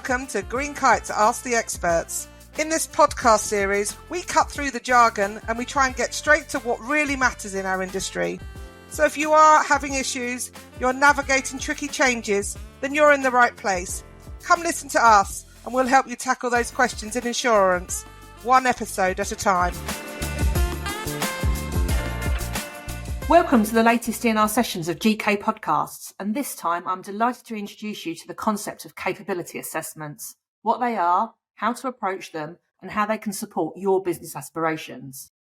Welcome to Green Kite's Ask the Experts. In this podcast series, we cut through the jargon and we try and get straight to what really matters in our industry. So if you are having issues, you're navigating tricky changes, then you're in the right place. Come listen to us and we'll help you tackle those questions in insurance, one episode at a time. Welcome to the latest in our sessions of GK podcasts, and this time I'm delighted to introduce you to the concept of capability assessments, what they are, how to approach them, and how they can support your business aspirations.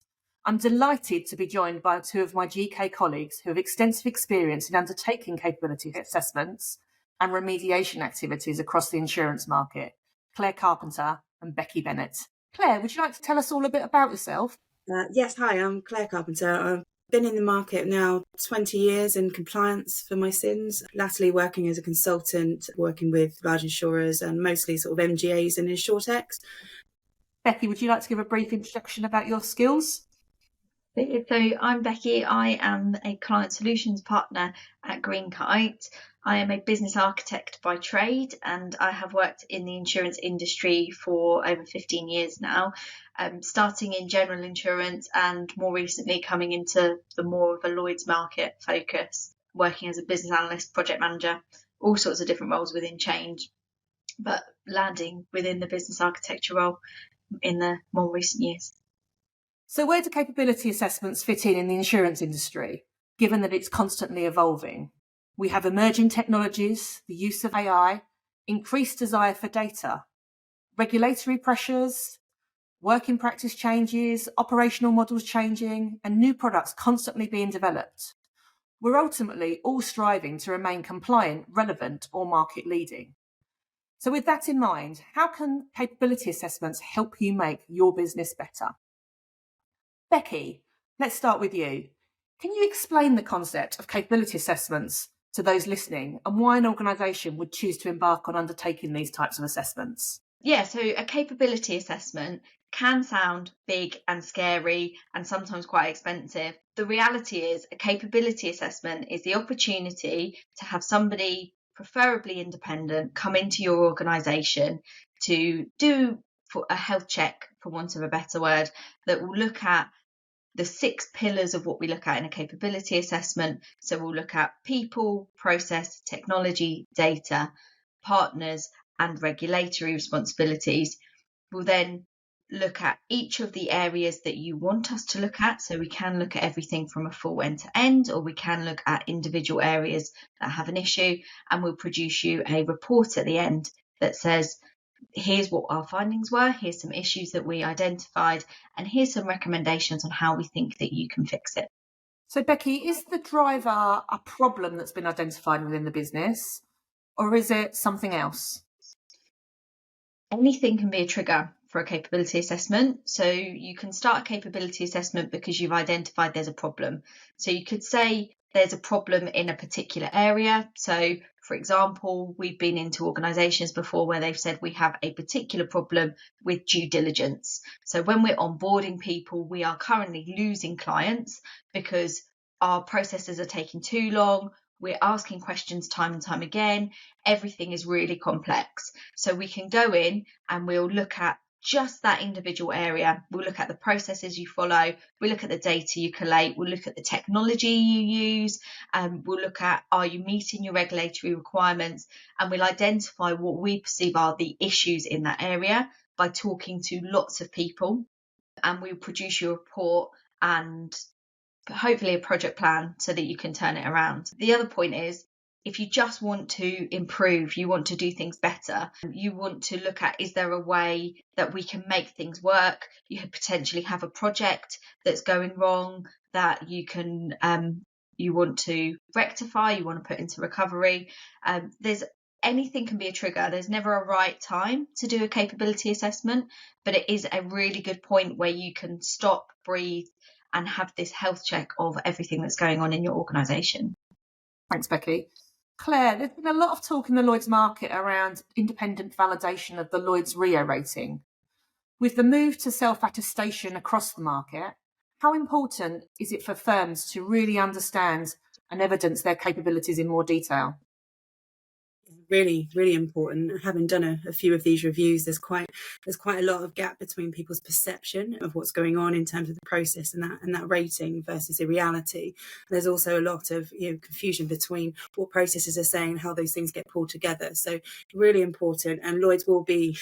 I'm delighted to be joined by two of my GK colleagues who have extensive experience in undertaking capability assessments and remediation activities across the insurance market, Claire Carpenter and Becky Bennett. Claire, would you like to tell us all a bit about yourself? Yes, hi, I'm Claire Carpenter. I've been in the market now 20 years in compliance for my sins, latterly working as a consultant, working with large insurers and mostly sort of MGAs and insurtechs. Becky, would you like to give a brief introduction about your skills? So I'm Becky. I am a client solutions partner at Green Kite. I am a business architect by trade, and I have worked in the insurance industry for over 15 years now, starting in general insurance and more recently coming into the more of a Lloyd's market focus, working as a business analyst, project manager, all sorts of different roles within change, but landing within the business architecture role in the more recent years. So where do capability assessments fit in the insurance industry, given that it's constantly evolving? We have emerging technologies, the use of AI, increased desire for data, regulatory pressures, working practice changes, operational models changing, and new products constantly being developed. We're ultimately all striving to remain compliant, relevant, or market leading. So with that in mind, how can capability assessments help you make your business better? Becky, let's start with you. Can you explain the concept of capability assessments to those listening and why an organisation would choose to embark on undertaking these types of assessments? Yeah, so a capability assessment can sound big and scary and sometimes quite expensive. The reality is a capability assessment is the opportunity to have somebody, preferably independent, come into your organisation to do a health check, for want of a better word, that will look at the 6 pillars of what we look at in a capability assessment. So we'll look at people, process, technology, data, partners, and regulatory responsibilities. We'll then look at each of the areas that you want us to look at. So we can look at everything from a full end to end, or we can look at individual areas that have an issue, and we'll produce you a report at the end that says, here's what our findings were, here's some issues that we identified, and here's some recommendations on how we think that you can fix it. So Becky, is the driver a problem that's been identified within the business, or is it something else? Anything can be a trigger for a capability assessment. So you can start a capability assessment because you've identified there's a problem. So you could say there's a problem in a particular area. So for example, we've been into organisations before where they've said we have a particular problem with due diligence. So when we're onboarding people, we are currently losing clients because our processes are taking too long. We're asking questions time and time again. Everything is really complex. So we can go in and we'll look at just that individual area. We'll look at the processes you follow. We'll look at the data you collate. We'll look at the technology you use. We'll look at, are you meeting your regulatory requirements? And we'll identify what we perceive are the issues in that area by talking to lots of people. And we'll produce your report and hopefully a project plan so that you can turn it around. The other point is, if you just want to improve, you want to do things better, you want to look at, is there a way that we can make things work? You potentially have a project that's going wrong that you can, you want to rectify, you want to put into recovery. Anything can be a trigger. There's never a right time to do a capability assessment, but it is a really good point where you can stop, breathe, and have this health check of everything that's going on in your organisation. Thanks, Becky. Claire, there's been a lot of talk in the Lloyd's market around independent validation of the Lloyd's RIO rating. With the move to self-attestation across the market, how important is it for firms to really understand and evidence their capabilities in more detail? really, really important. Having done a few of these reviews, there's quite a lot of gap between people's perception of what's going on in terms of the process and that rating versus the reality. There's also a lot of confusion between what processes are saying and how those things get pulled together. So really important, and Lloyds will be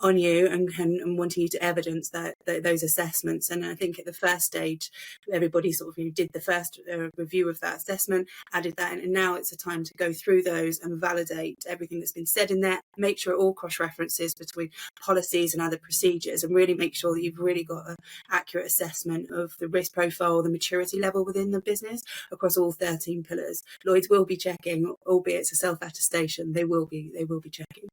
on you and wanting you to evidence that those assessments. And I think at the first stage, everybody sort of did the first review of that assessment, added that in, and now it's a time to go through those and validate everything that's been said in there, make sure it all cross-references between policies and other procedures, and really make sure that you've really got an accurate assessment of the risk profile, the maturity level within the business across all 13 pillars. Lloyds will be checking, albeit it's a self-attestation, they will be checking.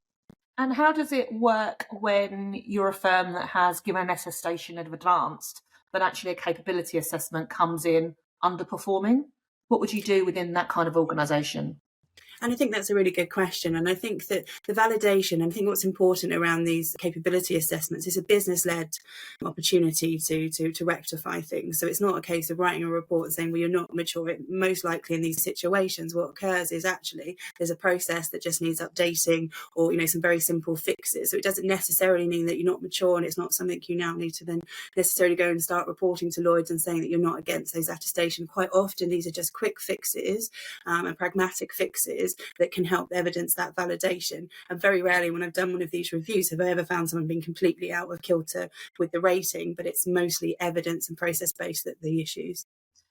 And how does it work when you're a firm that has given an attestation of advanced, but actually a capability assessment comes in underperforming? What would you do within that kind of organisation? And I think that's a really good question. And I think that the validation, I think what's important around these capability assessments is a business-led opportunity to rectify things. So it's not a case of writing a report and saying, well, you're not mature. Most likely in these situations, what occurs is actually there's a process that just needs updating, or, some very simple fixes. So it doesn't necessarily mean that you're not mature, and it's not something you now need to then necessarily go and start reporting to Lloyds and saying that you're not against those attestation. Quite often, these are just quick fixes and pragmatic fixes that can help evidence that validation. And very rarely when I've done one of these reviews have I ever found someone being completely out of kilter with the rating, but it's mostly evidence and process based that the issues.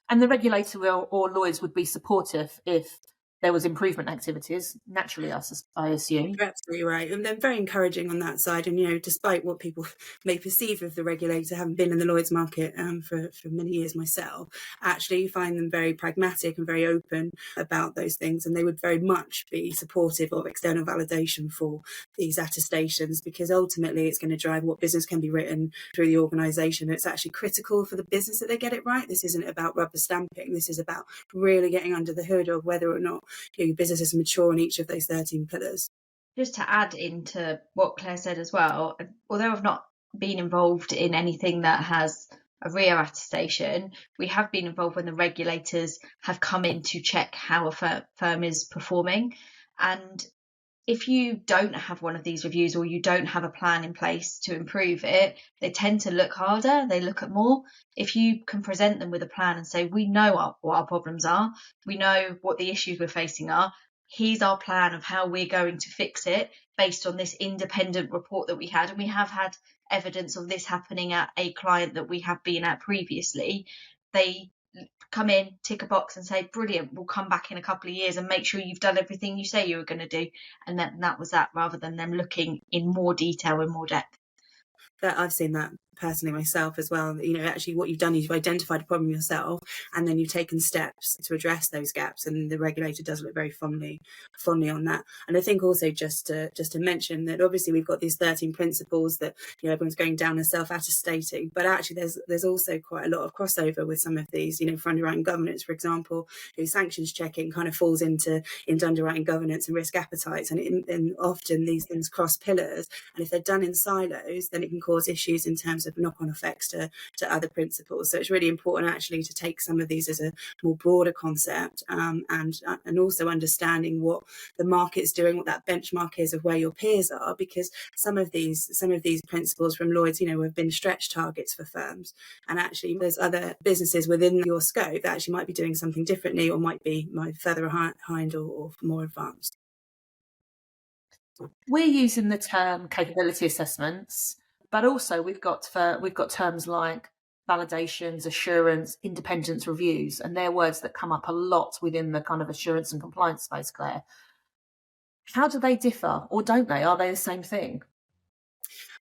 And the regulator or Lloyds would be supportive if there was improvement activities, naturally, I assume. You're absolutely right. And they're very encouraging on that side. And, despite what people may perceive of the regulator, having been in the Lloyds market for many years myself, actually you find them very pragmatic and very open about those things. And they would very much be supportive of external validation for these attestations, because ultimately it's going to drive what business can be written through the organisation. It's actually critical for the business that they get it right. This isn't about rubber stamping. This is about really getting under the hood of whether or not your business is mature in each of those 13 pillars. Just to add into what Claire said as well, although I've not been involved in anything that has a RIA attestation, we have been involved when the regulators have come in to check how a firm is performing. And if you don't have one of these reviews, or you don't have a plan in place to improve it, they tend to look harder, they look at more. If you can present them with a plan and say, we know what our problems are, we know what the issues we're facing are, here's our plan of how we're going to fix it based on this independent report that we had, and we have had evidence of this happening at a client that we have been at previously, they come in, tick a box and say, brilliant, we'll come back in a couple of years and make sure you've done everything you say you were going to do. And that was that, rather than them looking in more detail and more depth. That I've seen that personally myself as well. Actually what you've done is you've identified a problem yourself, and then you've taken steps to address those gaps, and the regulator does look very fondly on that. And I think also just to mention that obviously we've got these 13 principles that everyone's going down as self-attestating, but actually there's also quite a lot of crossover with some of these. For underwriting governance, for example, sanctions checking kind of falls into underwriting governance and risk appetites, and often these things cross pillars, and if they're done in silos, then it can cause issues in terms of knock-on effects to other principles. So it's really important actually to take some of these as a more broader concept, and also understanding what the market's doing, what that benchmark is of where your peers are, because some of these principles from Lloyds, have been stretch targets for firms, and actually there's other businesses within your scope that actually might be doing something differently, or might be further behind or more advanced. We're using the term capability assessments, but also we've got terms like validations, assurance, independence reviews, and they're words that come up a lot within the kind of assurance and compliance space, Claire. How do they differ, or don't they? Are they the same thing?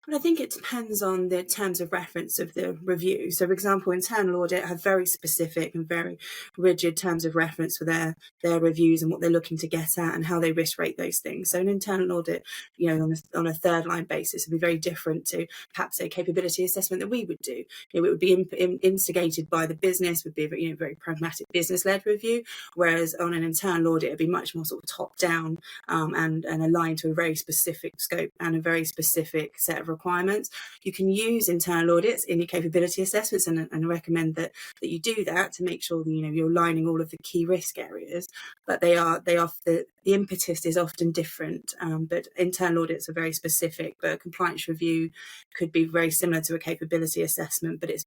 But I think it depends on the terms of reference of the review. So, for example, internal audit have very specific and very rigid terms of reference for their reviews and what they're looking to get at and how they risk rate those things. So an internal audit, on a third line basis would be very different to perhaps a capability assessment that we would do. It would be instigated by the business, would be a very pragmatic business-led review, whereas on an internal audit, it'd be much more sort of top-down and aligned to a very specific scope and a very specific set of requirements. You can use internal audits in your capability assessments, and recommend that you do that to make sure that, you're aligning all of the key risk areas. But the impetus is often different. But internal audits are very specific, but a compliance review could be very similar to a capability assessment, but it's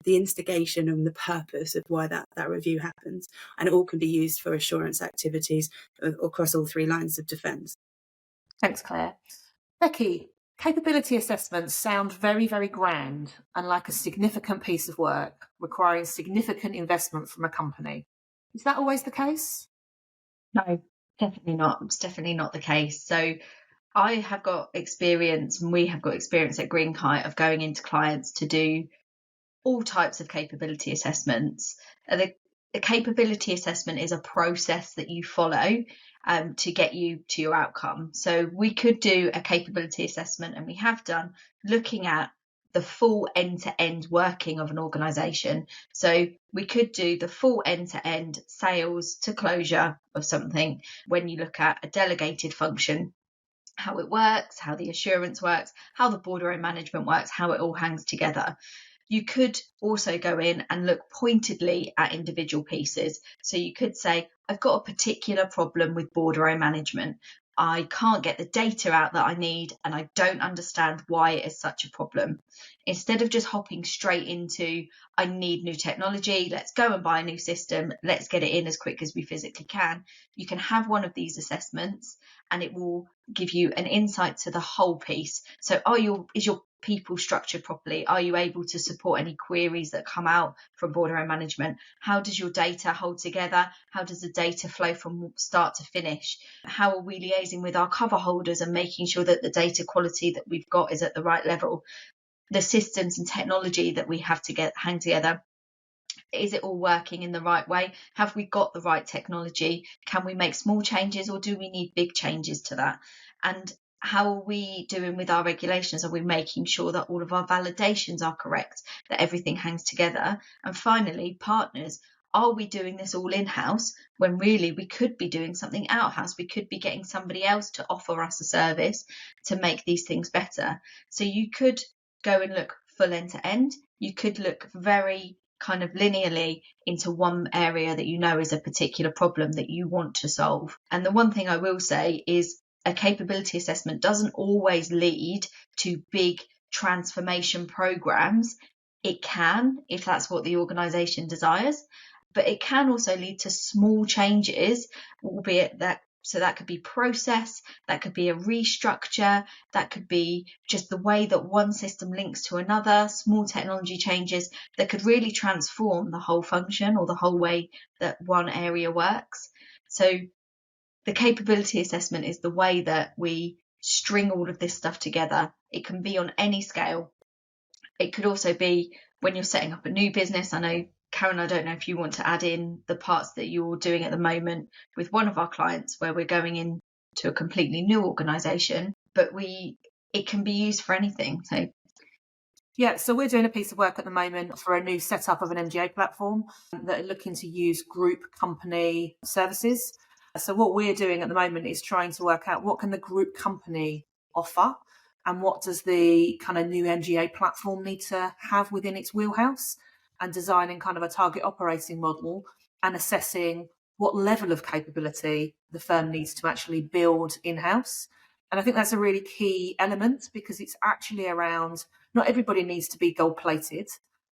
the instigation and the purpose of why that review happens. And it all can be used for assurance activities across all three lines of defence. Thanks, Claire. Becky, capability assessments sound very, very grand and like a significant piece of work requiring significant investment from a company. Is that always the case? No, definitely not. It's definitely not the case. So I have got experience, and we have got experience at Greenkite of going into clients to do all types of capability assessments. The capability assessment is a process that you follow to get you to your outcome. So we could do a capability assessment, and we have done, looking at the full end-to-end working of an organisation. So we could do the full end-to-end sales to closure of something. When you look at a delegated function, how it works, how the assurance works, how the borderline management works, how it all hangs together. You could also go in and look pointedly at individual pieces. So you could say, I've got a particular problem with borderline management. I can't get the data out that I need, and I don't understand why it is such a problem. Instead of just hopping straight into, I need new technology, let's go and buy a new system, let's get it in as quick as we physically can, you can have one of these assessments, and it will give you an insight to the whole piece. So is your people structured properly? Are you able to support any queries that come out from borderline management? How does your data hold together? How does the data flow from start to finish? How are we liaising with our cover holders and making sure that the data quality that we've got is at the right level? The systems and technology that we have to hang together, is it all working in the right way? Have we got the right technology? Can we make small changes, or do we need big changes to that? And how are we doing with our regulations? Are we making sure that all of our validations are correct, that everything hangs together? And finally, partners, are we doing this all in-house when really we could be doing something out-house? We could be getting somebody else to offer us a service to make these things better. So you could go and look full end-to-end. You could look very kind of linearly into one area that you know is a particular problem that you want to solve. And the one thing I will say is, a capability assessment doesn't always lead to big transformation programs. It can, if that's what the organisation desires, but it can also lead to small changes, albeit that. So that could be process, that could be a restructure, that could be just the way that one system links to another, small technology changes that could really transform the whole function or the whole way that one area works. So the capability assessment is the way that we string all of this stuff together. It can be on any scale. It could also be when you're setting up a new business. I know, Karen, I don't know if you want to add in the parts that you're doing at the moment with one of our clients where we're going into a completely new organisation, but it can be used for anything. So we're doing a piece of work at the moment for a new setup of an MGA platform that are looking to use group company services. So what we're doing at the moment is trying to work out what can the group company offer, and what does the kind of new MGA platform need to have within its wheelhouse, and designing kind of a target operating model and assessing what level of capability the firm needs to actually build in-house. And I think that's a really key element, because it's actually around, not everybody needs to be gold-plated.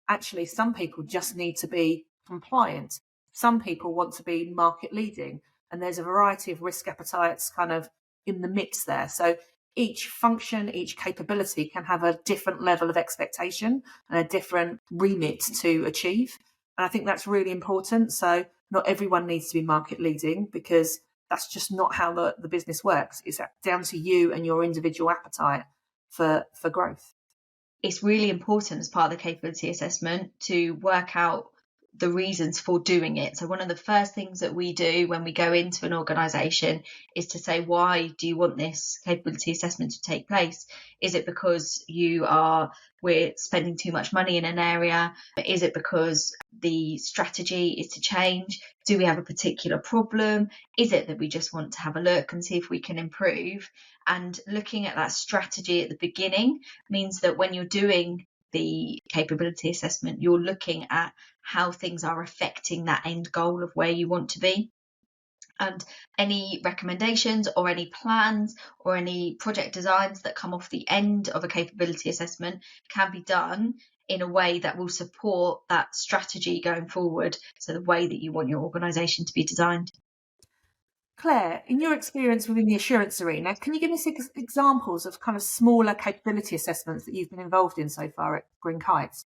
Actually, some people just need to be compliant. Some people want to be market-leading. And there's a variety of risk appetites kind of in the mix there. So each function, each capability can have a different level of expectation and a different remit to achieve. And I think that's really important. So not everyone needs to be market leading, because that's just not how the business works. It's down to you and your individual appetite for growth. It's really important as part of the capability assessment to work out the reasons for doing it. So one of the first things that we do when we go into an organisation is to say, why do you want this capability assessment to take place? Is it because we're spending too much money in an area? Is it because the strategy is to change? Do we have a particular problem? Is it that we just want to have a look and see if we can improve? And looking at that strategy at the beginning means that when you're doing the capability assessment, you're looking at how things are affecting that end goal of where you want to be. And any recommendations or any plans or any project designs that come off the end of a capability assessment can be done in a way that will support that strategy going forward, so the way that you want your organisation to be designed. Claire, in your experience within the assurance arena, can you give me some examples of kind of smaller capability assessments that you've been involved in so far at Green Kites?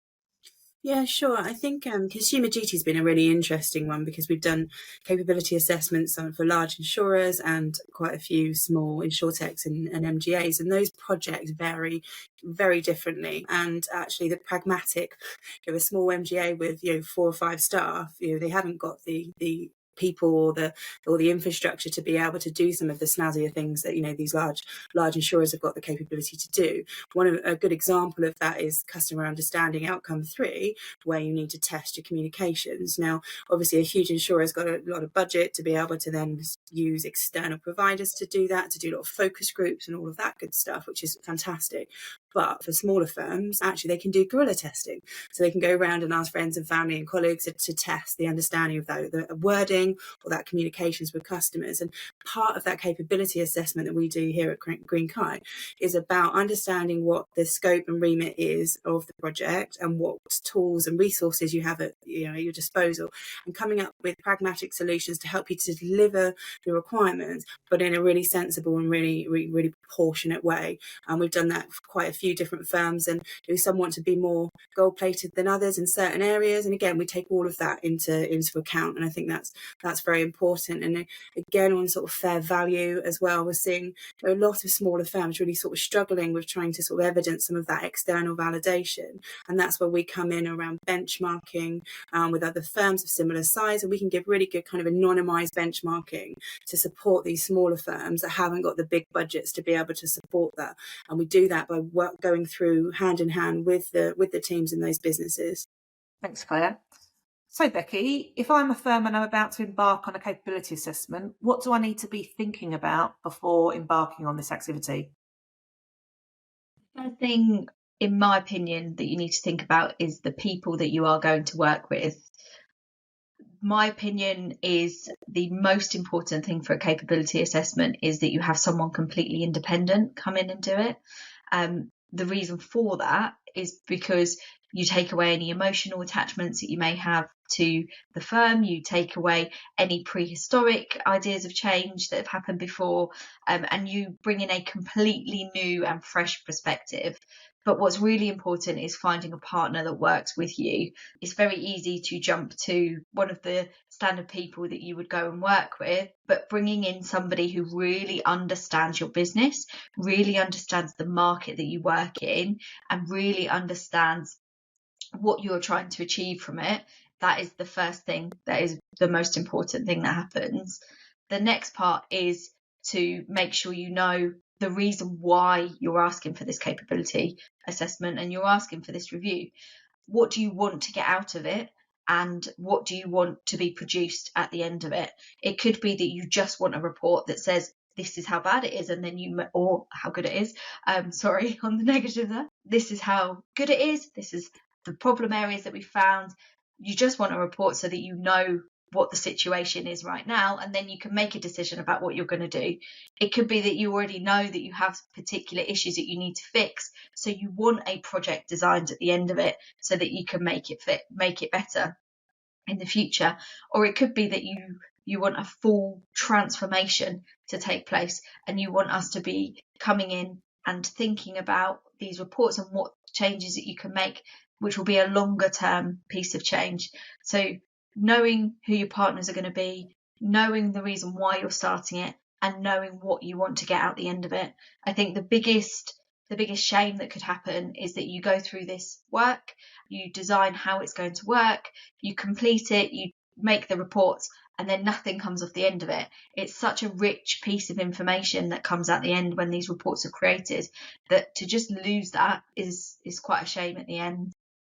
Yeah, sure. I think consumer duty has been a really interesting one, because we've done capability assessments for large insurers and quite a few small insurtechs and MGAs, and those projects vary very differently. And actually, the pragmatic, a small MGA with 4 or 5 staff, they haven't got the people or the infrastructure to be able to do some of the snazzier things that these large insurers have got the capability to do. A good example of that is customer understanding outcome 3, where you need to test your communications. Now, obviously, a huge insurer has got a lot of budget to be able to then use external providers to do that, to do a lot of focus groups and all of that good stuff, which is fantastic. But for smaller firms, actually, they can do guerrilla testing. So they can go around and ask friends and family and colleagues to test the understanding of the wording or that communications with customers. And part of that capability assessment that we do here at Green Kite is about understanding what the scope and remit is of the project and what tools and resources you have at your disposal, and coming up with pragmatic solutions to help you to deliver the requirements, but in a really sensible and really proportionate way. And we've done that for quite a few different firms, and some want to be more gold-plated than others in certain areas. And again, we take all of that into account, and I think that's very important. And again, on sort of fair value as well, we're seeing a lot of smaller firms really sort of struggling with trying to sort of evidence some of that external validation, and that's where we come in around benchmarking with other firms of similar size, and we can give really good kind of anonymized benchmarking to support these smaller firms that haven't got the big budgets to be able to support that. And we do that by going through hand in hand with the teams in those businesses. Thanks, Claire. So, Becky, if I'm a firm and I'm about to embark on a capability assessment, what do I need to be thinking about before embarking on this activity? The first thing, in my opinion, that you need to think about is the people that you are going to work with. My opinion is the most important thing for a capability assessment is that you have someone completely independent come in and do it. The reason for that is because you take away any emotional attachments that you may have to the firm, you take away any prehistoric ideas of change that have happened before, and you bring in a completely new and fresh perspective. But what's really important is finding a partner that works with you. It's very easy to jump to one of the standard people that you would go and work with, but bringing in somebody who really understands your business, really understands the market that you work in, and really understands what you're trying to achieve from it, that is the first thing, that is the most important thing that happens. The next part is to make sure you know the reason why you're asking for this capability assessment and you're asking for this review. What do you want to get out of it? And what do you want to be produced at the end of it? It could be that you just want a report that says, this is how bad it is, and then or how good it is. Sorry, on the negative there. This is how good it is. This is the problem areas that we found. You just want a report so that you know what the situation is right now, and then you can make a decision about what you're going to do. It could be that you already know that you have particular issues that you need to fix, so you want a project designed at the end of it so that you can make it better in the future. Or it could be that you want a full transformation to take place, and you want us to be coming in and thinking about these reports and what changes that you can make, which will be a longer term piece of change. So knowing who your partners are going to be, knowing the reason why you're starting it, and knowing what you want to get out the end of it. I think the biggest the biggest shame that could happen is that you go through this work, you design how it's going to work, you complete it, you make the reports, and then nothing comes off the end of it. It's such a rich piece of information that comes at the end when these reports are created, that to just lose that is quite a shame at the end.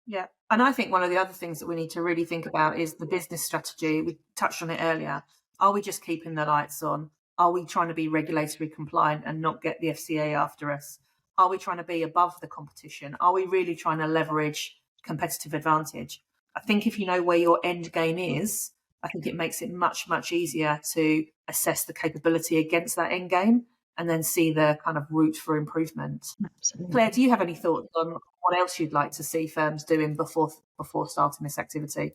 Yeah. And I think one of the other things that we need to really think about is the business strategy. We touched on it earlier. Are we just keeping the lights on? Are we trying to be regulatory compliant and not get the FCA after us? Are we trying to be above the competition? Are we really trying to leverage competitive advantage? I think if you know where your end game is, I think it makes it much, much easier to assess the capability against that end game and then see the kind of route for improvement. Absolutely. Claire, do you have any thoughts on what else you'd like to see firms doing before starting this activity?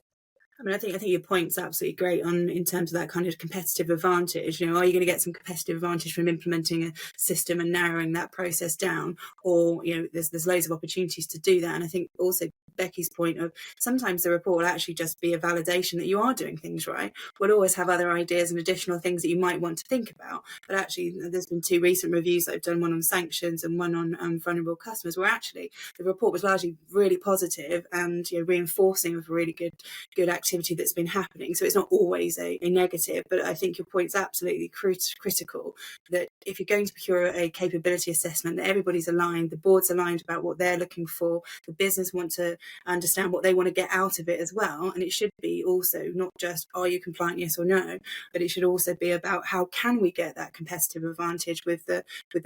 I mean, I think your point's absolutely great in terms of that kind of competitive advantage. Are you going to get some competitive advantage from implementing a system and narrowing that process down, or there's loads of opportunities to do that. And I think also Becky's point of sometimes the report will actually just be a validation that you are doing things right. We'll always have other ideas and additional things that you might want to think about. But actually, there's been 2 recent reviews that I've done, one on sanctions and one on vulnerable customers, where actually the report was largely really positive and reinforcing of a really good activity that's been happening. So it's not always a negative, but I think your point's absolutely critical, that if you're going to procure a capability assessment, that everybody's aligned, the board's aligned about what they're looking for, the business want to understand what they want to get out of it as well. And it should be also not just, are you compliant, yes or no, but it should also be about how can we get that competitive advantage with the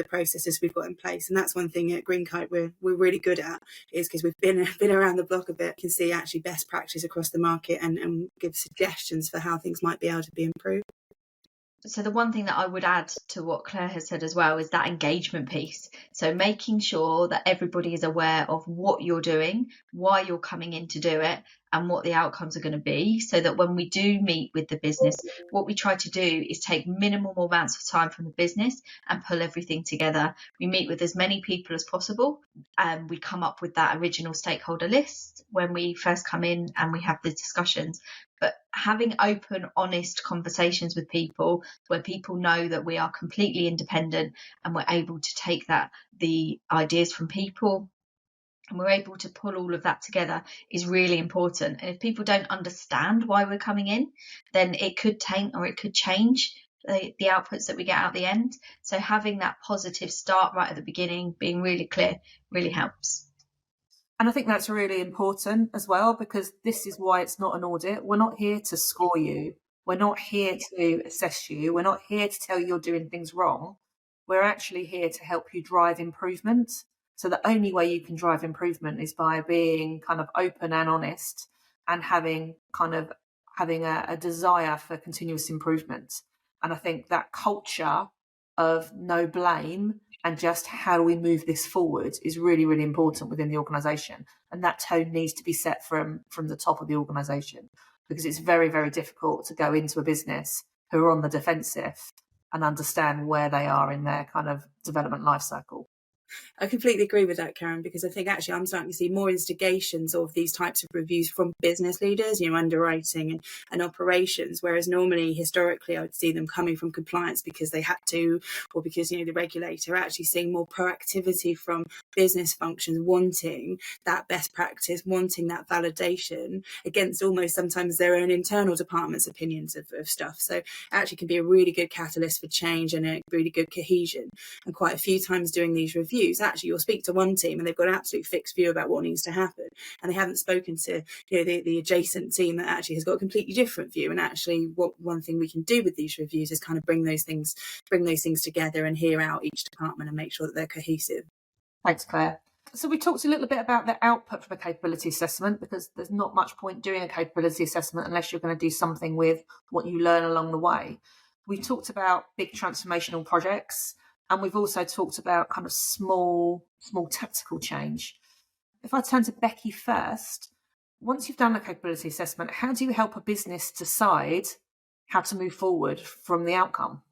processes we've got in place. And that's one thing at Greenkite we're really good at, is because we've been around the block a bit, can see actually best practice across the market and give suggestions for how things might be able to be improved. So the one thing that I would add to what Claire has said as well is that engagement piece. So making sure that everybody is aware of what you're doing, why you're coming in to do it, and what the outcomes are going to be, so that when we do meet with the business, what we try to do is take minimal amounts of time from the business and pull everything together. We meet with as many people as possible, and we come up with that original stakeholder list when we first come in and we have the discussions. But having open, honest conversations with people where people know that we are completely independent and we're able to take the ideas from people, and we're able to pull all of that together, is really important. And if people don't understand why we're coming in, then it could taint or it could change the outputs that we get out the end. So having that positive start right at the beginning, being really clear, really helps. And I think that's really important as well, because this is why it's not an audit. We're not here to score you. We're not here to assess you. We're not here to tell you you're doing things wrong. We're actually here to help you drive improvement. So the only way you can drive improvement is by being kind of open and honest, and having a desire for continuous improvement. And I think that culture of no blame and just how do we move this forward is really, really important within the organisation. And that tone needs to be set from the top of the organisation, because it's very, very difficult to go into a business who are on the defensive and understand where they are in their kind of development life cycle. I completely agree with that, Karen, because I think actually I'm starting to see more instigations of these types of reviews from business leaders, underwriting and operations, whereas normally, historically, I would see them coming from compliance because they had to, or because, the regulator. Actually seeing more proactivity from business functions, wanting that best practice, wanting that validation against almost sometimes their own internal department's opinions of stuff. So it actually can be a really good catalyst for change and a really good cohesion. And quite a few times doing these reviews, actually you'll speak to one team and they've got an absolute fixed view about what needs to happen, and they haven't spoken to the adjacent team that actually has got a completely different view. And actually one thing we can do with these reviews is kind of bring those things together and hear out each department and make sure that they're cohesive. Thanks, Claire. So we talked a little bit about the output from a capability assessment, because there's not much point doing a capability assessment unless you're going to do something with what you learn along the way. We talked about big transformational projects, and we've also talked about kind of small tactical change. If I turn to Becky first, once you've done a capability assessment, how do you help a business decide how to move forward from the outcome?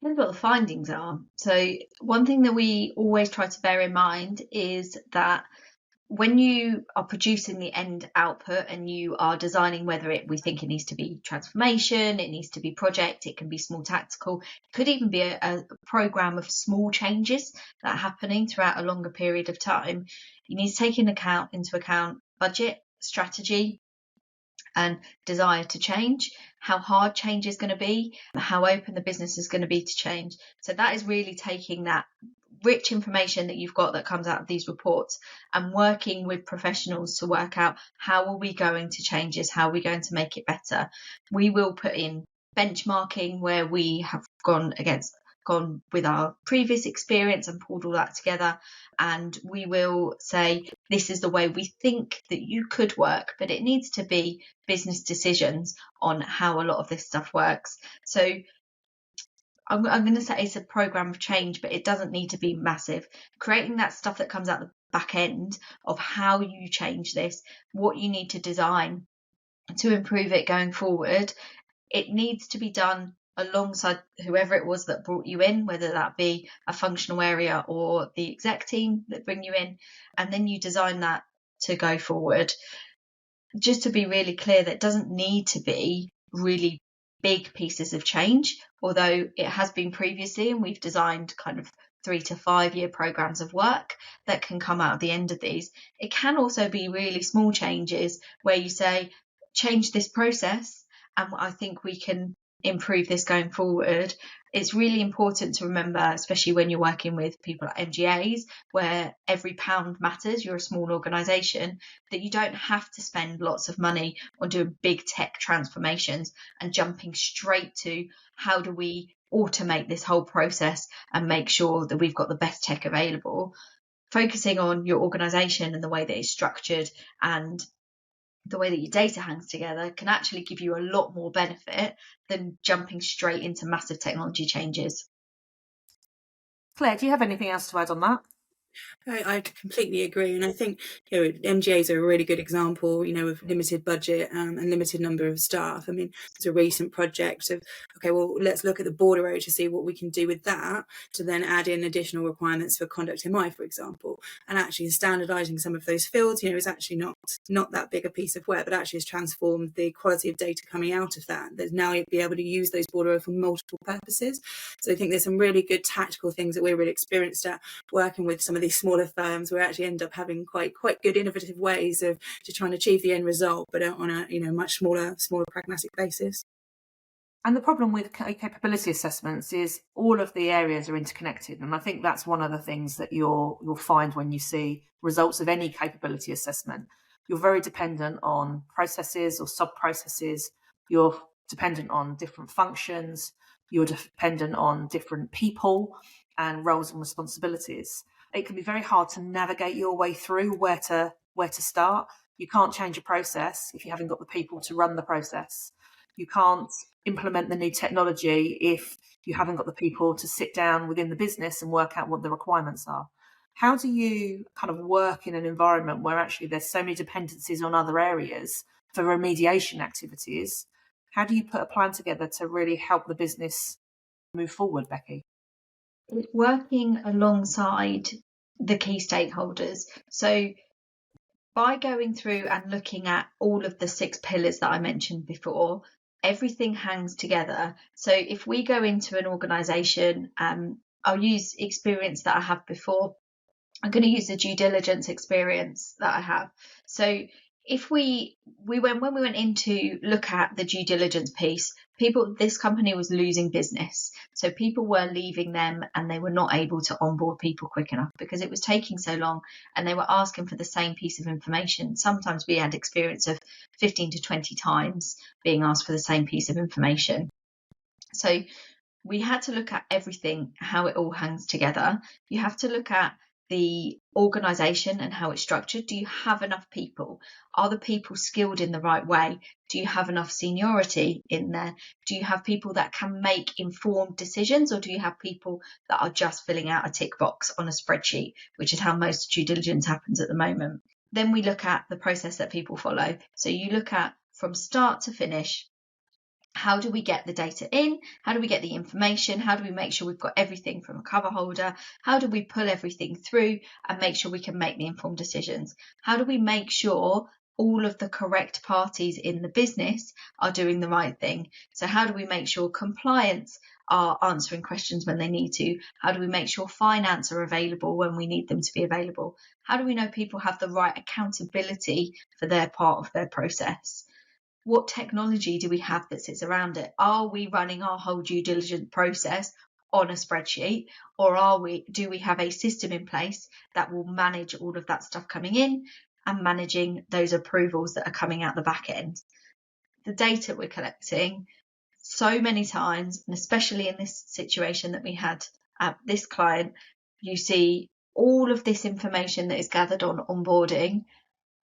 Depends what the findings are. So one thing that we always try to bear in mind is that when you are producing the end output and you are designing whether we think it needs to be transformation, it needs to be project, it can be small tactical, it could even be a program of small changes that are happening throughout a longer period of time. You need to take into account budget, strategy, and desire to change, how hard change is going to be, how open the business is going to be to change. So that is really taking that rich information that you've got that comes out of these reports and working with professionals to work out how are we going to change this, how are we going to make it better. We will put in benchmarking where we have gone with our previous experience and pulled all that together, and we will say this is the way we think that you could work, but it needs to be business decisions on how a lot of this stuff works. So I'm going to say it's a program of change, but it doesn't need to be massive. Creating that stuff that comes out the back end of how you change this, what you need to design to improve it going forward, it needs to be done alongside whoever it was that brought you in, whether that be a functional area or the exec team that bring you in, and then you design that to go forward. Just to be really clear, that doesn't need to be really big pieces of change, although it has been previously, and we've designed kind of 3 to 5 year programs of work that can come out at the end of these. It can also be really small changes where you say, change this process, and I think we can improve this going forward. It's really important to remember, especially when you're working with people like MGAs, where every pound matters, you're a small organisation, that you don't have to spend lots of money on doing big tech transformations and jumping straight to how do we automate this whole process and make sure that we've got the best tech available. Focusing on your organisation and the way that it's structured and the way that your data hangs together can actually give you a lot more benefit than jumping straight into massive technology changes. Claire, do you have anything else to add on that? I completely agree, and I think MGAs are a really good example. Of limited budget and limited number of staff. I mean, there's a recent project of let's look at the bordereau to see what we can do with that to then add in additional requirements for conduct MI, for example, and actually standardising some of those fields. Is actually not that big a piece of work, but actually has transformed the quality of data coming out of that. There's now you'll be able to use those bordereau for multiple purposes. So I think there's some really good tactical things that we're really experienced at working with some of these smaller firms, where we actually end up having quite good innovative ways of to try and achieve the end result, but on a much smaller pragmatic basis. And the problem with capability assessments is all of the areas are interconnected, and I think that's one of the things that you'll find when you see results of any capability assessment. You're very dependent on processes or sub-processes. You're dependent on different functions. You're dependent on different people and roles and responsibilities. It can be very hard to navigate your way through where to start. You can't change a process if you haven't got the people to run the process. You can't implement the new technology if you haven't got the people to sit down within the business and work out what the requirements are. How do you kind of work in an environment where actually there's so many dependencies on other areas for remediation activities? How do you put a plan together to really help the business move forward, Becky? It's working alongside the key stakeholders. So by going through and looking at all of the 6 pillars that I mentioned before, everything hangs together. So if we go into an organisation, I'll use experience that I have before. I'm going to use the due diligence experience that I have. So if when we went in to look at the due diligence piece, this company was losing business. So people were leaving them and they were not able to onboard people quick enough because it was taking so long and they were asking for the same piece of information. Sometimes we had experience of 15 to 20 times being asked for the same piece of information. So we had to look at everything, how it all hangs together. You have to look at the organisation and how it's structured. Do you have enough people? Are the people skilled in the right way? Do you have enough seniority in there? Do you have people that can make informed decisions, or do you have people that are just filling out a tick box on a spreadsheet, which is how most due diligence happens at the moment? Then we look at the process that people follow. So you look at from start to finish, How do we get the data in? How do we get the information? How do we make sure we've got everything from a cover holder? How do we pull everything through and make sure we can make the informed decisions? How do we make sure all of the correct parties in the business are doing the right thing? So how do we make sure compliance are answering questions when they need to? How do we make sure finance are available when we need them to be available? How do we know people have the right accountability for their part of their process? What technology do we have that sits around it? Are we running our whole due diligence process on a spreadsheet, or do we have a system in place that will manage all of that stuff coming in and managing those approvals that are coming out the back end? The data we're collecting so many times, and especially in this situation that we had at this client, you see all of this information that is gathered on onboarding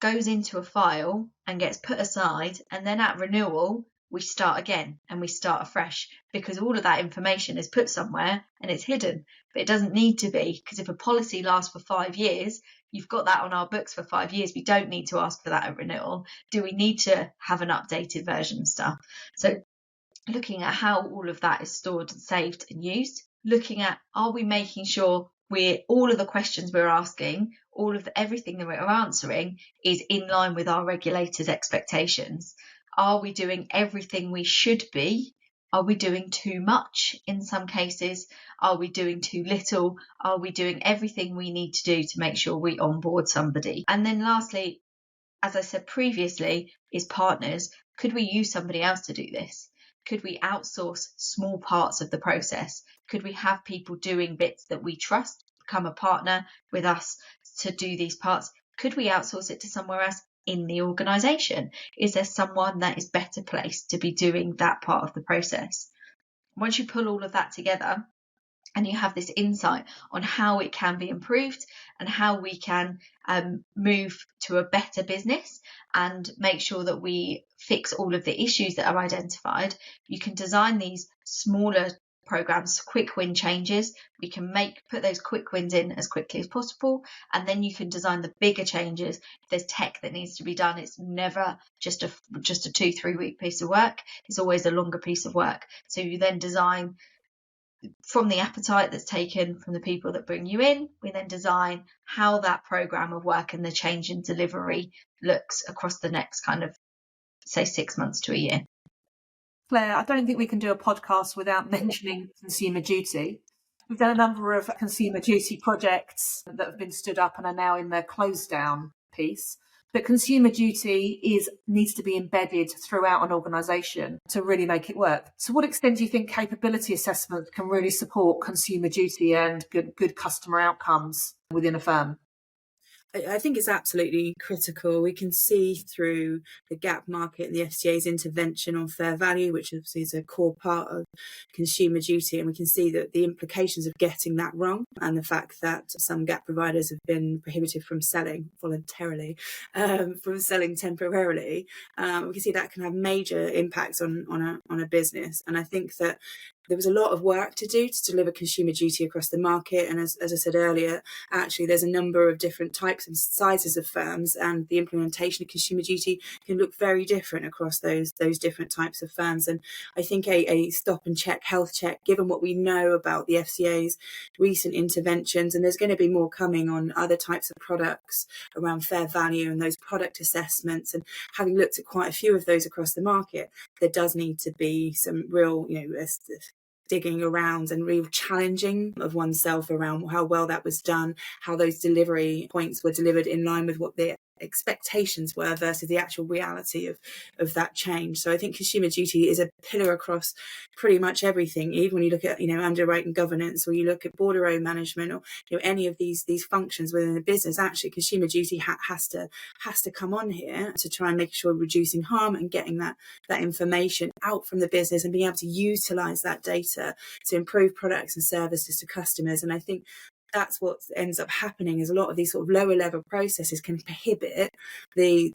goes into a file and gets put aside, and then at renewal we start again and we start afresh, because all of that information is put somewhere and it's hidden. But it doesn't need to be, because if a policy lasts for 5 years, you've got that on our books for 5 years. We don't need to ask for that at renewal. Do we need to have an updated version of stuff? So looking at how all of that is stored and saved and used, looking at, are we making sure all of the questions we're asking, everything that we're answering is in line with our regulators' expectations? Are we doing everything we should be? Are we doing too much in some cases? Are we doing too little? Are we doing everything we need to do to make sure we onboard somebody? And then lastly, as I said previously, is partners. Could we use somebody else to do this? Could we outsource small parts of the process? Could we have people doing bits that we trust, become a partner with us to do these parts? Could we outsource it to somewhere else in the organisation? Is there someone that is better placed to be doing that part of the process? Once you pull all of that together and you have this insight on how it can be improved and how we can move to a better business and make sure that we fix all of the issues that are identified, you can design these smaller programs, quick win changes. We can put those quick wins in as quickly as possible, and then you can design the bigger changes. If there's tech that needs to be done, it's never just a 2-3 week piece of work. It's always a longer piece of work. So you then design from the appetite that's taken from the people that bring you in. We then design how that program of work and the change in delivery looks across the next kind of, say, 6 months to a year. Claire, I don't think we can do a podcast without mentioning consumer duty. We've done a number of consumer duty projects that have been stood up and are now in their close down piece. But consumer duty needs to be embedded throughout an organisation to really make it work. To what extent do you think capability assessment can really support consumer duty and good customer outcomes within a firm? I think it's absolutely critical. We can see through the gap market and the FCA's intervention on fair value, which obviously is a core part of consumer duty, and we can see that the implications of getting that wrong and the fact that some gap providers have been prohibited from selling voluntarily, from selling temporarily. We can see that can have major impacts on a business. And I think that there was a lot of work to do to deliver consumer duty across the market. And as I said earlier, actually, there's a number of different types and sizes of firms, and the implementation of consumer duty can look very different across those different types of firms. And I think a stop and check, health check, given what we know about the FCA's recent interventions, and there's going to be more coming on other types of products around fair value and those product assessments, and having looked at quite a few of those across the market, there does need to be some real, digging around and real challenging of oneself around how well that was done, how those delivery points were delivered in line with what the expectations were versus the actual reality of that change. So I think consumer duty is a pillar across pretty much everything, even when you look at underwriting governance, or you look at bordereau management, or any of these functions within the business. Actually, consumer duty has to come on here to try and make sure we're reducing harm and getting that information out from the business and being able to utilize that data to improve products and services to customers. And I think that's what ends up happening, is a lot of these sort of lower level processes can prohibit the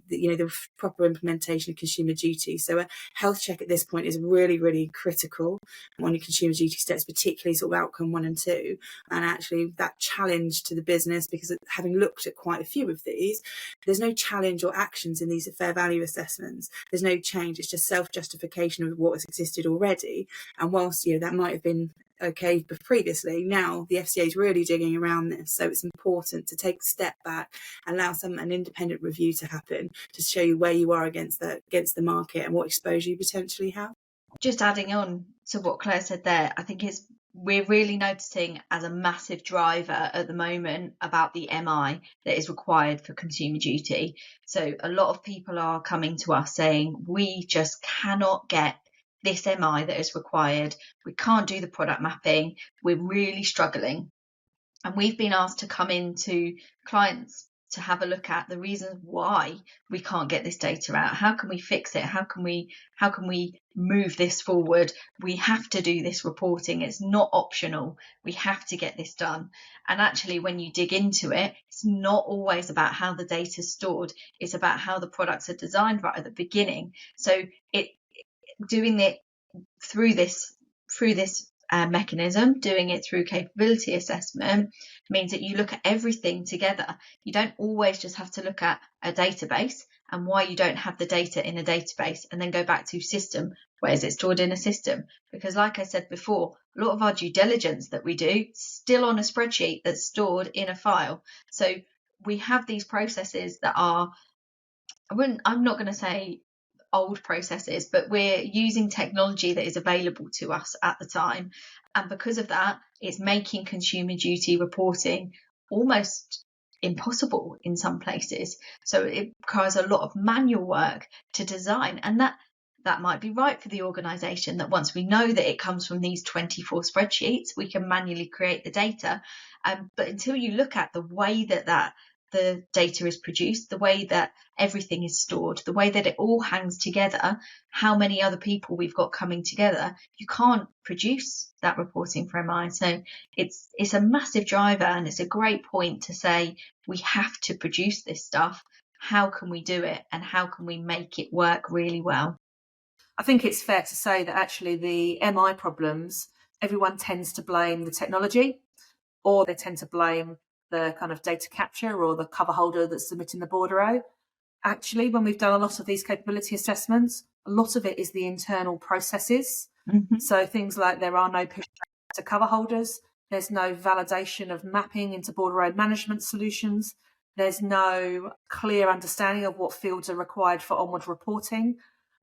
proper implementation of consumer duty. So a health check at this point is really, really critical on your consumer duty steps, particularly sort of outcome 1 and 2. And actually that challenge to the business, because having looked at quite a few of these, there's no challenge or actions in these fair value assessments. There's no change. It's just self-justification of what has existed already. And whilst that might have been okay previously, now the FCA is really digging around this. So it's important to take a step back, allow an independent review to happen to show you where you are against the market and what exposure you potentially have. Just adding on to what Claire said there, I think we're really noticing as a massive driver at the moment about the MI that is required for consumer duty. So a lot of people are coming to us saying, we just cannot get this MI that is required. We can't do the product mapping. We're really struggling. And we've been asked to come into clients to have a look at the reasons why we can't get this data out. How can we fix it? How can we move this forward? We have to do this reporting. It's not optional. We have to get this done. And actually, when you dig into it, it's not always about how the data is stored. It's about how the products are designed right at the beginning. So doing it through this mechanism, doing it through capability assessment, means that you look at everything together. You don't always just have to look at a database and why you don't have the data in a database and then go back to system. Where is it stored in a system? Because like I said before, a lot of our due diligence that we do still on a spreadsheet that's stored in a file. So we have these processes that are, I'm not going to say old processes, but we're using technology that is available to us at the time. And because of that, it's making consumer duty reporting almost impossible in some places. So it requires a lot of manual work to design. And that might be right for the organisation, that once we know that it comes from these 24 spreadsheets, we can manually create the data. But until you look at the way that the data is produced, the way that everything is stored, the way that it all hangs together, how many other people we've got coming together, you can't produce that reporting for MI. So it's a massive driver, and it's a great point to say we have to produce this stuff. How can we do it, and how can we make it work really well? I think it's fair to say that actually the MI problems, everyone tends to blame the technology, or they tend to blame the kind of data capture or the cover holder that's submitting the bordereau. Actually, when we've done a lot of these capability assessments, a lot of it is the internal processes. Mm-hmm. So things like there are no push to cover holders, there's no validation of mapping into bordereau management solutions, there's no clear understanding of what fields are required for onward reporting.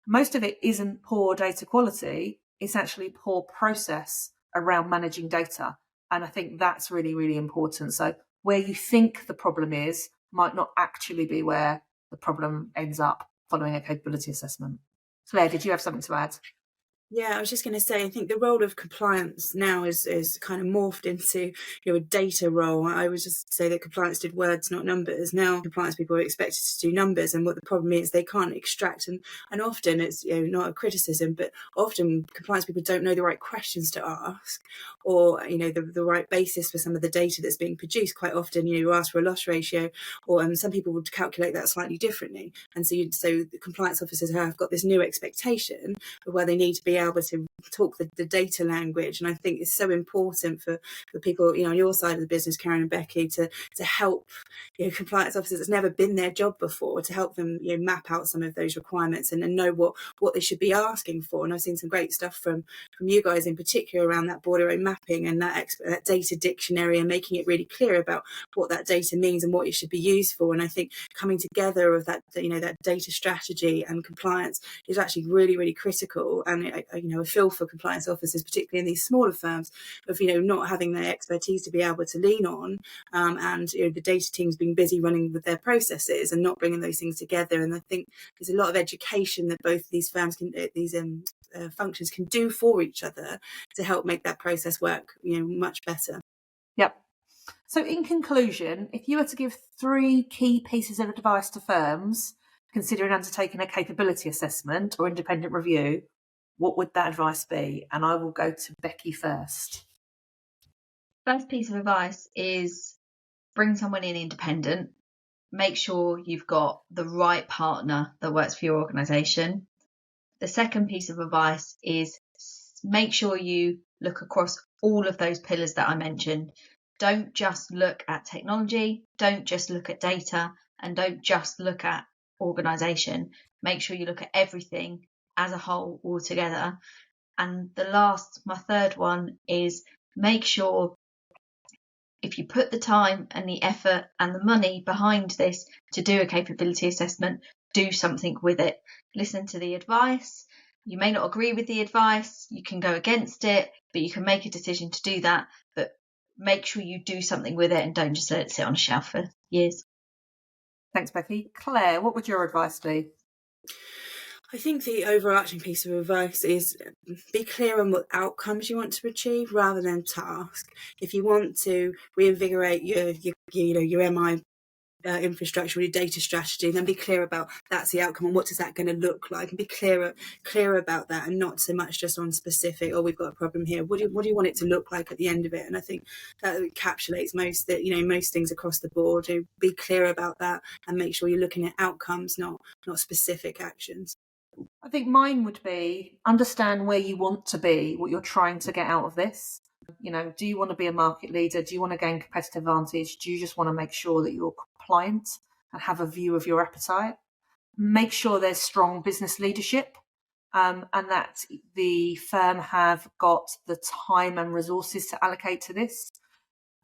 Most of it isn't poor data quality, it's actually poor process around managing data. And I think that's really, really important. So where you think the problem is might not actually be where the problem ends up following a capability assessment. Claire, did you have something to add? Yeah, I was just going to say, I think the role of compliance now is kind of morphed into a data role. I would just say that compliance did words, not numbers. Now compliance people are expected to do numbers, and what the problem is, they can't extract. And often it's not a criticism, but often compliance people don't know the right questions to ask, or the right basis for some of the data that's being produced. Quite often, you ask for a loss ratio, or some people would calculate that slightly differently. And so the compliance officers have got this new expectation of where they need to be able to talk the data language. And I think it's so important for people on your side of the business, Karen and Becky, to help compliance officers that's never been their job before, to help them map out some of those requirements and know what they should be asking for. And I've seen some great stuff from you guys in particular around that bordereau mapping and that data dictionary, and making it really clear about what that data means and what it should be used for. And I think coming together of that that data strategy and compliance is actually really, really critical. And I feel for compliance officers, particularly in these smaller firms, of not having their expertise to be able to lean on, and the data teams being busy running with their processes and not bringing those things together. And I think there's a lot of education that both these firms can, functions can do for each other to help make that process work much better. Yep. So in conclusion, if you were to give 3 key pieces of advice to firms considering undertaking a capability assessment or independent review, what would that advice be? And I will go to Becky first. First piece of advice is bring someone in independent. Make sure you've got the right partner that works for your organisation. The second piece of advice is make sure you look across all of those pillars that I mentioned. Don't just look at technology, don't just look at data, and don't just look at organisation. Make sure you look at everything as a whole all together. And my third one is make sure if you put the time and the effort and the money behind this to do a capability assessment, do something with it. Listen to the advice. You may not agree with the advice, you can go against it, but you can make a decision to do that. But make sure you do something with it and don't just let it sit on a shelf for years. Thanks, Becky. Claire, what would your advice be? I think the overarching piece of advice is be clear on what outcomes you want to achieve rather than task. If you want to reinvigorate your MI infrastructure or your data strategy, then be clear about that's the outcome and what is that going to look like, and be clear about that, and not so much just on specific, we've got a problem here, what do you want it to look like at the end of it. And I think that encapsulates most things across the board. To be clear about that and make sure you're looking at outcomes, not specific actions. I think mine would be understand where you want to be, what you're trying to get out of this. Do you want to be a market leader? Do you want to gain competitive advantage? Do you just want to make sure that you're compliant and have a view of your appetite? Make sure there's strong business leadership and that the firm have got the time and resources to allocate to this.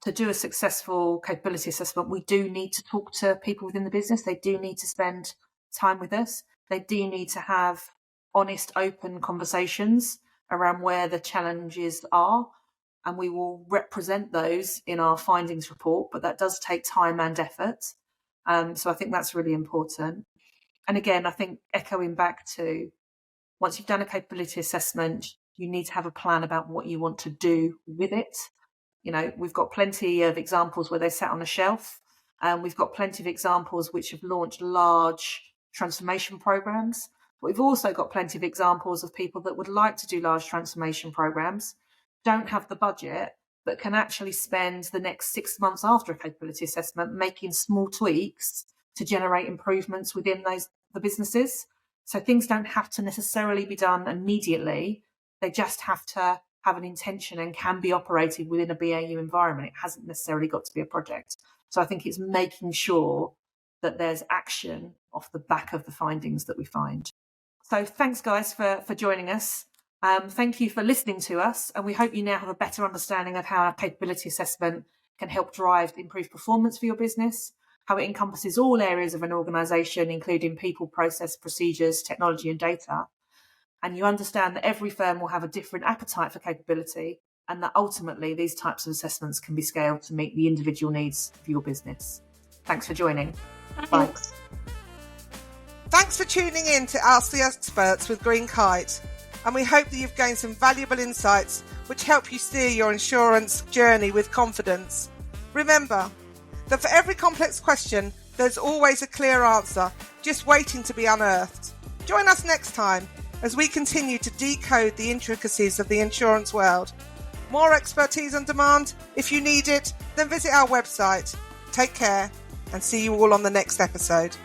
To do a successful capability assessment, we do need to talk to people within the business. They do need to spend time with us. They do need to have honest, open conversations around where the challenges are, and we will represent those in our findings report, but that does take time and effort. So I think that's really important. And again, I think echoing back to once you've done a capability assessment, you need to have a plan about what you want to do with it. We've got plenty of examples where they sat on a shelf, and we've got plenty of examples which have launched large transformation programs. But we've also got plenty of examples of people that would like to do large transformation programs, don't have the budget, but can actually spend the next 6 months after a capability assessment making small tweaks to generate improvements within the businesses. So things don't have to necessarily be done immediately. They just have to have an intention and can be operated within a BAU environment. It hasn't necessarily got to be a project. So I think it's making sure that there's action off the back of the findings that we find. So thanks, guys, for joining us. Thank you for listening to us, and we hope you now have a better understanding of how a capability assessment can help drive improved performance for your business, how it encompasses all areas of an organisation, including people, process, procedures, technology and data. And you understand that every firm will have a different appetite for capability, and that ultimately these types of assessments can be scaled to meet the individual needs of your business. Thanks for joining. Bye. Thanks for tuning in to Ask the Experts with Green Kite, and we hope that you've gained some valuable insights which help you steer your insurance journey with confidence. Remember that for every complex question, there's always a clear answer just waiting to be unearthed. Join us next time as we continue to decode the intricacies of the insurance world. More expertise on demand? If you need it, then visit our website. Take care and see you all on the next episode.